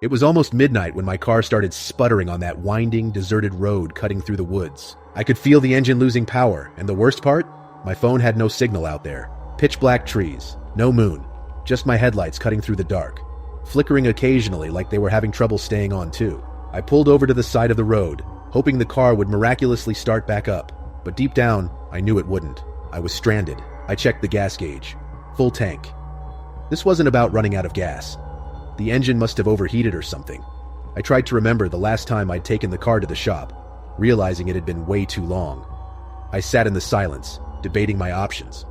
It was almost midnight when my car started sputtering on that winding, deserted road cutting through the woods. I could feel the engine losing power, and the worst part? My phone had no signal out there. Pitch black trees, no moon, just my headlights cutting through the dark, flickering occasionally like they were having trouble staying on too. I pulled over to the side of the road, hoping the car would miraculously start back up, but deep down, I knew it wouldn't. I was stranded. I checked the gas gauge. Full tank. This wasn't about running out of gas. The engine must have overheated or something. I tried to remember the last time I'd taken the car to the shop, realizing it had been way too long. I sat in the silence, debating my options.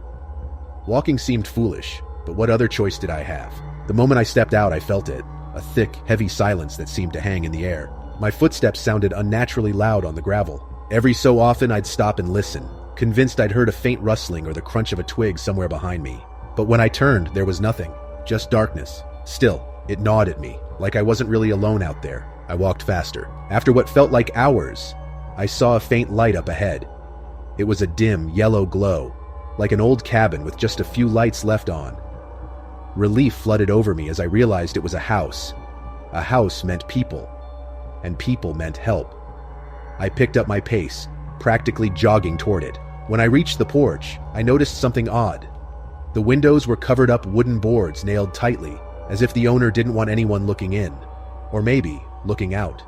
Walking seemed foolish, but what other choice did I have? The moment I stepped out, I felt it. A thick, heavy silence that seemed to hang in the air. My footsteps sounded unnaturally loud on the gravel. Every so often, I'd stop and listen, convinced I'd heard a faint rustling or the crunch of a twig somewhere behind me. But when I turned, there was nothing. Just darkness. Still, it gnawed at me, like I wasn't really alone out there. I walked faster. After what felt like hours, I saw a faint light up ahead. It was a dim, yellow glow, like an old cabin with just a few lights left on. Relief flooded over me as I realized it was a house. A house meant people, and people meant help. I picked up my pace, practically jogging toward it. When I reached the porch, I noticed something odd. The windows were covered up wooden boards nailed tightly, as if the owner didn't want anyone looking in, or maybe looking out.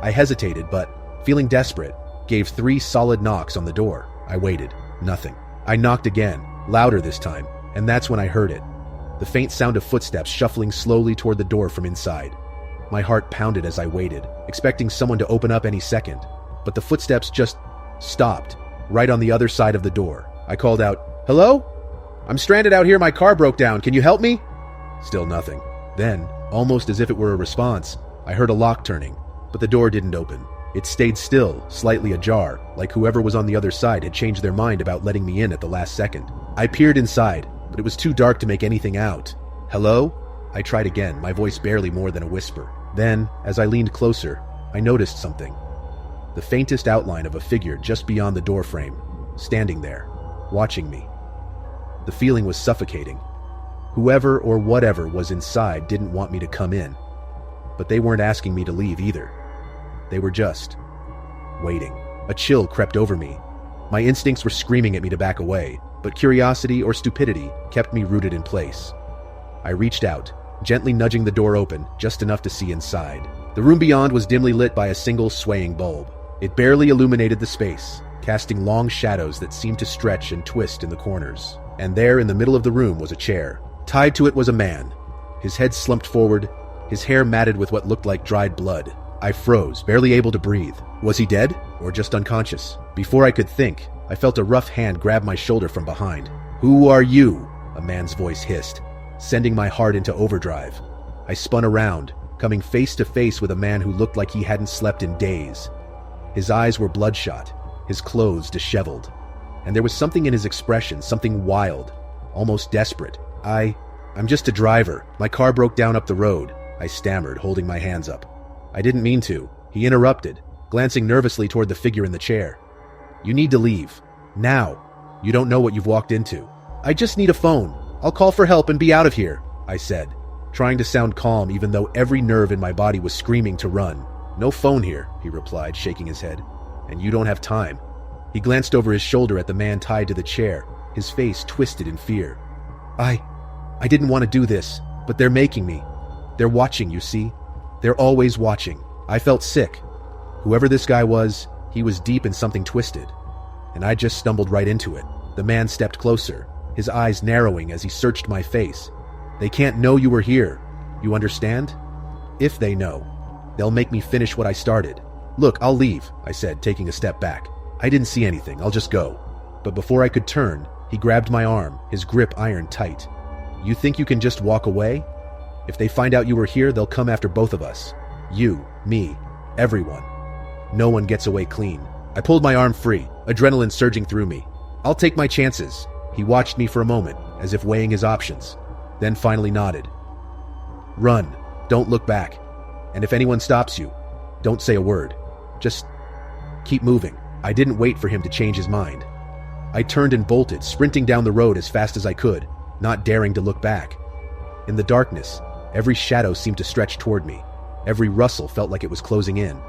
I hesitated, but, feeling desperate, gave 3 solid knocks on the door. I waited. Nothing. I knocked again, louder this time, and that's when I heard it. The faint sound of footsteps shuffling slowly toward the door from inside. My heart pounded as I waited, expecting someone to open up any second, but the footsteps just stopped, right on the other side of the door. I called out, "Hello? I'm stranded out here, my car broke down, can you help me?" Still nothing. Then, almost as if it were a response, I heard a lock turning, but the door didn't open. It stayed still, slightly ajar, like whoever was on the other side had changed their mind about letting me in at the last second. I peered inside, but it was too dark to make anything out. "Hello?" I tried again, my voice barely more than a whisper. Then, as I leaned closer, I noticed something. The faintest outline of a figure just beyond the doorframe, standing there, watching me. The feeling was suffocating. Whoever or whatever was inside didn't want me to come in, but they weren't asking me to leave either. They were just waiting. A chill crept over me. My instincts were screaming at me to back away, but curiosity or stupidity kept me rooted in place. I reached out, gently nudging the door open, just enough to see inside. The room beyond was dimly lit by a single swaying bulb. It barely illuminated the space, casting long shadows that seemed to stretch and twist in the corners. And there, in the middle of the room, was a chair. Tied to it was a man, his head slumped forward, his hair matted with what looked like dried blood. I froze, barely able to breathe. Was he dead, or just unconscious? Before I could think, I felt a rough hand grab my shoulder from behind. "Who are you?" a man's voice hissed, sending my heart into overdrive. I spun around, coming face to face with a man who looked like he hadn't slept in days. His eyes were bloodshot, his clothes disheveled, and there was something in his expression, something wild, almost desperate. I'm just a driver. My car broke down up the road," I stammered, holding my hands up. "I didn't mean to," he interrupted, glancing nervously toward the figure in the chair. "You need to leave. Now. You don't know what you've walked into." "I just need a phone. I'll call for help and be out of here," I said, trying to sound calm even though every nerve in my body was screaming to run. "No phone here," he replied, shaking his head. "And you don't have time." He glanced over his shoulder at the man tied to the chair, his face twisted in fear. I didn't want to do this, but they're making me. They're watching, you see? They're always watching." I felt sick. Whoever this guy was, he was deep in something twisted. And I just stumbled right into it. The man stepped closer, his eyes narrowing as he searched my face. "They can't know you were here. You understand? If they know, they'll make me finish what I started." "Look, I'll leave," I said, taking a step back. "I didn't see anything. I'll just go." But before I could turn, he grabbed my arm, his grip iron tight. "You think you can just walk away? If they find out you were here, they'll come after both of us. You, me, everyone. No one gets away clean." I pulled my arm free, adrenaline surging through me. "I'll take my chances." He watched me for a moment, as if weighing his options, then finally nodded. "Run. Don't look back. And if anyone stops you, don't say a word. Just keep moving." I didn't wait for him to change his mind. I turned and bolted, sprinting down the road as fast as I could, not daring to look back. In the darkness, every shadow seemed to stretch toward me. Every rustle felt like it was closing in.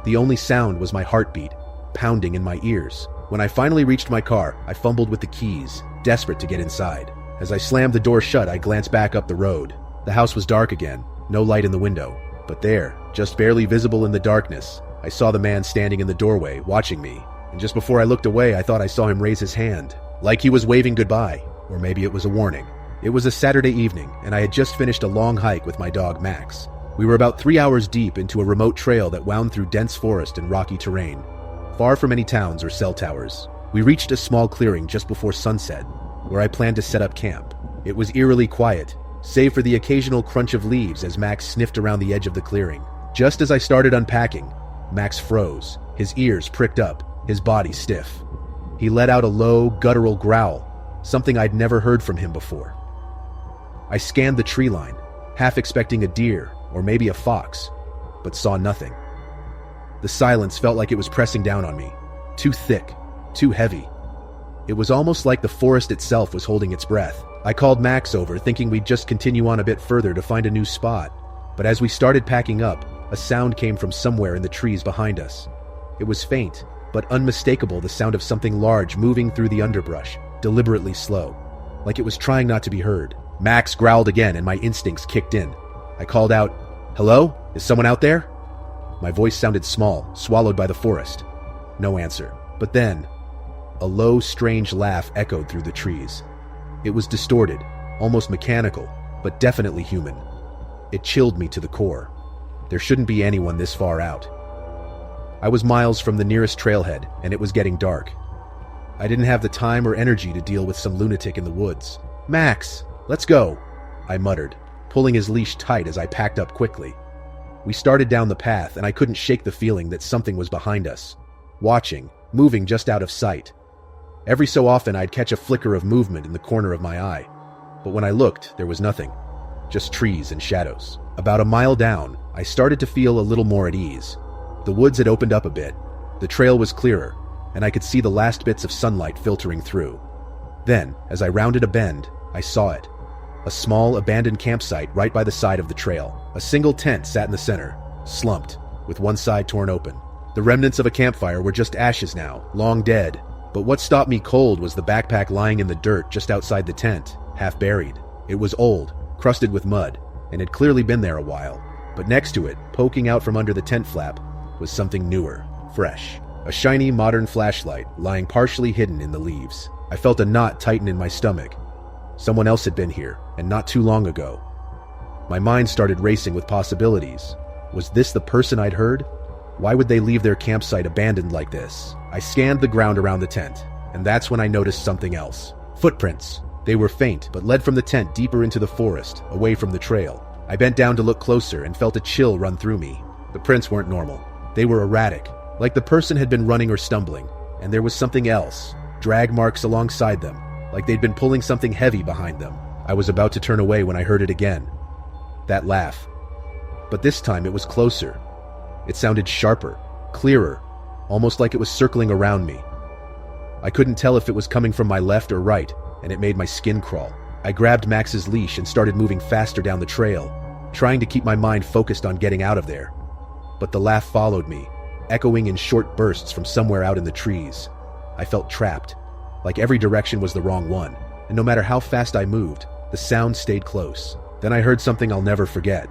The only sound was my heartbeat, pounding in my ears. When I finally reached my car, I fumbled with the keys, desperate to get inside. As I slammed the door shut, I glanced back up the road. The house was dark again, no light in the window. But there, just barely visible in the darkness, I saw the man standing in the doorway, watching me. And just before I looked away, I thought I saw him raise his hand, like he was waving goodbye, or maybe it was a warning. It was a Saturday evening, and I had just finished a long hike with my dog Max. We were about 3 hours deep into a remote trail that wound through dense forest and rocky terrain, far from any towns or cell towers. We reached a small clearing just before sunset, where I planned to set up camp. It was eerily quiet, save for the occasional crunch of leaves as Max sniffed around the edge of the clearing. Just as I started unpacking, Max froze, his ears pricked up, his body stiff. He let out a low, guttural growl, something I'd never heard from him before. I scanned the tree line, half expecting a deer or maybe a fox, but saw nothing. The silence felt like it was pressing down on me, too thick, too heavy. It was almost like the forest itself was holding its breath. I called Max over, thinking we'd just continue on a bit further to find a new spot. But as we started packing up, a sound came from somewhere in the trees behind us. It was faint, but unmistakable, the sound of something large moving through the underbrush, deliberately slow, like it was trying not to be heard. Max growled again, and my instincts kicked in. I called out, "Hello? Is someone out there?" My voice sounded small, swallowed by the forest. No answer. But then, a low, strange laugh echoed through the trees. It was distorted, almost mechanical, but definitely human. It chilled me to the core. There shouldn't be anyone this far out. I was miles from the nearest trailhead, and it was getting dark. I didn't have the time or energy to deal with some lunatic in the woods. "Max, let's go," I muttered, pulling his leash tight as I packed up quickly. We started down the path, and I couldn't shake the feeling that something was behind us, watching, moving just out of sight. Every so often I'd catch a flicker of movement in the corner of my eye, but when I looked, there was nothing, just trees and shadows. About a mile down, I started to feel a little more at ease. The woods had opened up a bit, the trail was clearer, and I could see the last bits of sunlight filtering through. Then, as I rounded a bend, I saw it. A small, abandoned campsite right by the side of the trail. A single tent sat in the center, slumped, with one side torn open. The remnants of a campfire were just ashes now, long dead. But what stopped me cold was the backpack lying in the dirt just outside the tent, half buried. It was old, crusted with mud, and had clearly been there a while. But next to it, poking out from under the tent flap, was something newer, fresh. A shiny, modern flashlight lying partially hidden in the leaves. I felt a knot tighten in my stomach. Someone else had been here, and not too long ago. My mind started racing with possibilities. Was this the person I'd heard? Why would they leave their campsite abandoned like this? I scanned the ground around the tent, and that's when I noticed something else. Footprints. They were faint, but led from the tent deeper into the forest, away from the trail. I bent down to look closer and felt a chill run through me. The prints weren't normal. They were erratic, like the person had been running or stumbling, and there was something else, drag marks alongside them, like they'd been pulling something heavy behind them. I was about to turn away when I heard it again. That laugh. But this time it was closer. It sounded sharper, clearer, almost like it was circling around me. I couldn't tell if it was coming from my left or right, and it made my skin crawl. I grabbed Max's leash and started moving faster down the trail, trying to keep my mind focused on getting out of there. But the laugh followed me, echoing in short bursts from somewhere out in the trees. I felt trapped, like every direction was the wrong one, and no matter how fast I moved, the sound stayed close. Then I heard something I'll never forget.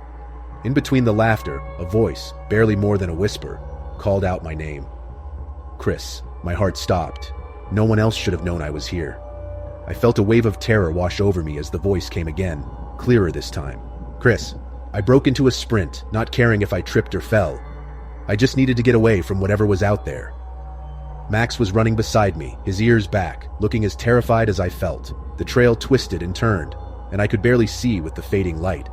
In between the laughter, a voice, barely more than a whisper, called out my name. Chris. My heart stopped. No one else should have known I was here. I felt a wave of terror wash over me as the voice came again, clearer this time. Chris. I broke into a sprint, not caring if I tripped or fell. I just needed to get away from whatever was out there. Max was running beside me, his ears back, looking as terrified as I felt. The trail twisted and turned, and I could barely see with the fading light.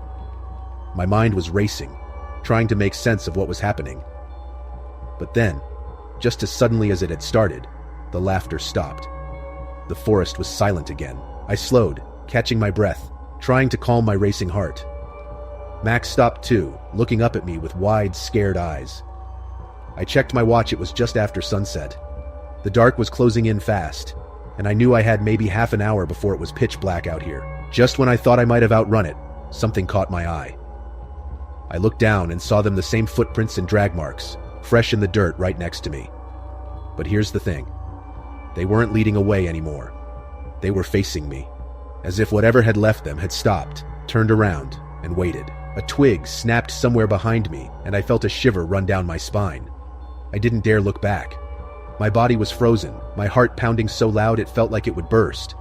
My mind was racing, trying to make sense of what was happening. But then, just as suddenly as it had started, the laughter stopped. The forest was silent again. I slowed, catching my breath, trying to calm my racing heart. Max stopped too, looking up at me with wide, scared eyes. I checked my watch. It was just after sunset. The dark was closing in fast, and I knew I had maybe half an hour before it was pitch black out here. Just when I thought I might have outrun it, something caught my eye. I looked down and saw them the same footprints and drag marks, fresh in the dirt right next to me. But here's the thing. They weren't leading away anymore. They were facing me, as if whatever had left them had stopped, turned around, and waited. A twig snapped somewhere behind me, and I felt a shiver run down my spine. I didn't dare look back. My body was frozen, my heart pounding so loud it felt like it would burst.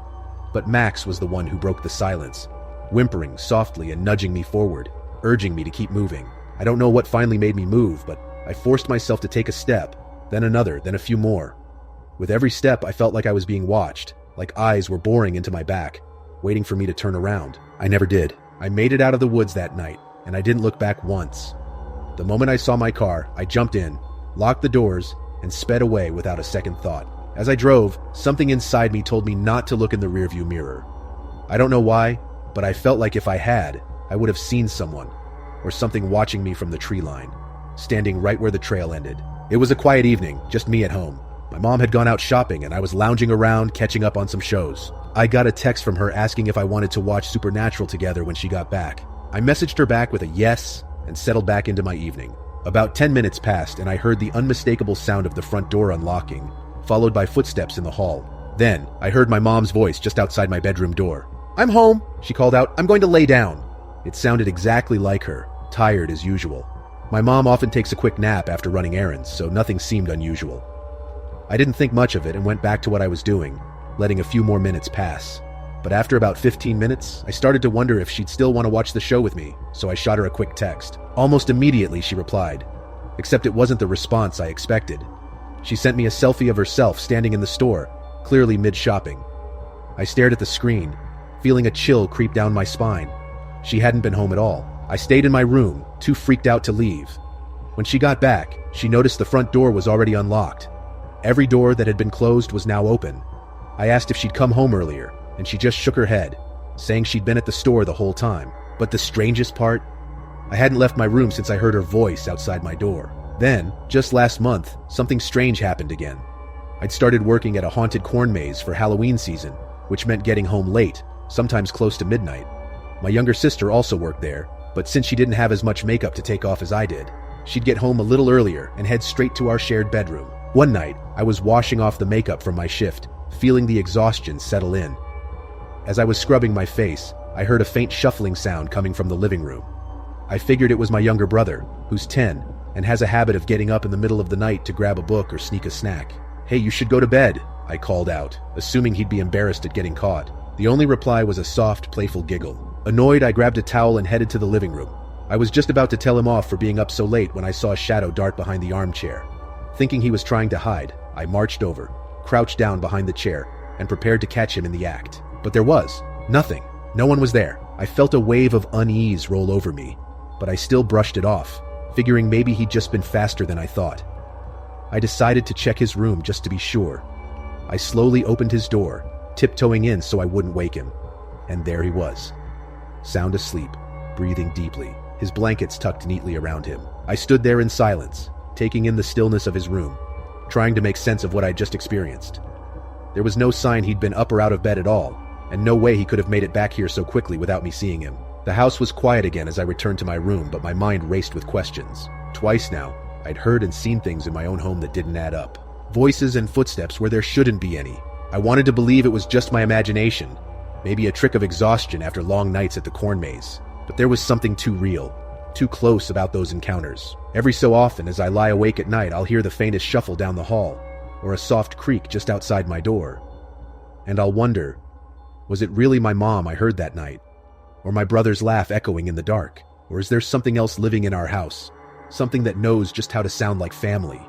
But Max was the one who broke the silence, whimpering softly and nudging me forward, urging me to keep moving. I don't know what finally made me move, but I forced myself to take a step, then another, then a few more. With every step, I felt like I was being watched, like eyes were boring into my back, waiting for me to turn around. I never did. I made it out of the woods that night, and I didn't look back once. The moment I saw my car, I jumped in, locked the doors, and sped away without a second thought. As I drove, something inside me told me not to look in the rearview mirror. I don't know why, but I felt like if I had, I would have seen someone, or something watching me from the tree line, standing right where the trail ended. It was a quiet evening, just me at home. My mom had gone out shopping and I was lounging around catching up on some shows. I got a text from her asking if I wanted to watch Supernatural together when she got back. I messaged her back with a yes and settled back into my evening. About 10 minutes passed and I heard the unmistakable sound of the front door unlocking, followed by footsteps in the hall. Then, I heard my mom's voice just outside my bedroom door. "I'm home," she called out. "I'm going to lay down." It sounded exactly like her, tired as usual. My mom often takes a quick nap after running errands, so nothing seemed unusual. I didn't think much of it and went back to what I was doing, letting a few more minutes pass. But after about 15 minutes, I started to wonder if she'd still want to watch the show with me, so I shot her a quick text. Almost immediately she replied, except it wasn't the response I expected. She sent me a selfie of herself standing in the store, clearly mid-shopping. I stared at the screen, feeling a chill creep down my spine. She hadn't been home at all. I stayed in my room, too freaked out to leave. When she got back, she noticed the front door was already unlocked. Every door that had been closed was now open. I asked if she'd come home earlier, and she just shook her head, saying she'd been at the store the whole time. But the strangest part? I hadn't left my room since I heard her voice outside my door. Then, just last month, something strange happened again. I'd started working at a haunted corn maze for Halloween season, which meant getting home late, sometimes close to midnight. My younger sister also worked there, but since she didn't have as much makeup to take off as I did, she'd get home a little earlier and head straight to our shared bedroom. One night, I was washing off the makeup from my shift, feeling the exhaustion settle in. As I was scrubbing my face, I heard a faint shuffling sound coming from the living room. I figured it was my younger brother, who's 10, and has a habit of getting up in the middle of the night to grab a book or sneak a snack. "Hey, you should go to bed," I called out, assuming he'd be embarrassed at getting caught. The only reply was a soft, playful giggle. Annoyed, I grabbed a towel and headed to the living room. I was just about to tell him off for being up so late when I saw a shadow dart behind the armchair. Thinking he was trying to hide, I marched over, crouched down behind the chair, and prepared to catch him in the act. But there was nothing. No one was there. I felt a wave of unease roll over me, but I still brushed it off, figuring maybe he'd just been faster than I thought. I decided to check his room just to be sure. I slowly opened his door, tiptoeing in so I wouldn't wake him. And there he was, sound asleep, breathing deeply, his blankets tucked neatly around him. I stood there in silence, taking in the stillness of his room, trying to make sense of what I'd just experienced. There was no sign he'd been up or out of bed at all, and no way he could have made it back here so quickly without me seeing him. The house was quiet again as I returned to my room, but my mind raced with questions. Twice now, I'd heard and seen things in my own home that didn't add up. Voices and footsteps where there shouldn't be any. I wanted to believe it was just my imagination, maybe a trick of exhaustion after long nights at the corn maze. But there was something too real, too close about those encounters. Every so often, as I lie awake at night, I'll hear the faintest shuffle down the hall, or a soft creak just outside my door. And I'll wonder, was it really my mom I heard that night? Or my brother's laugh echoing in the dark? Or is there something else living in our house? Something that knows just how to sound like family?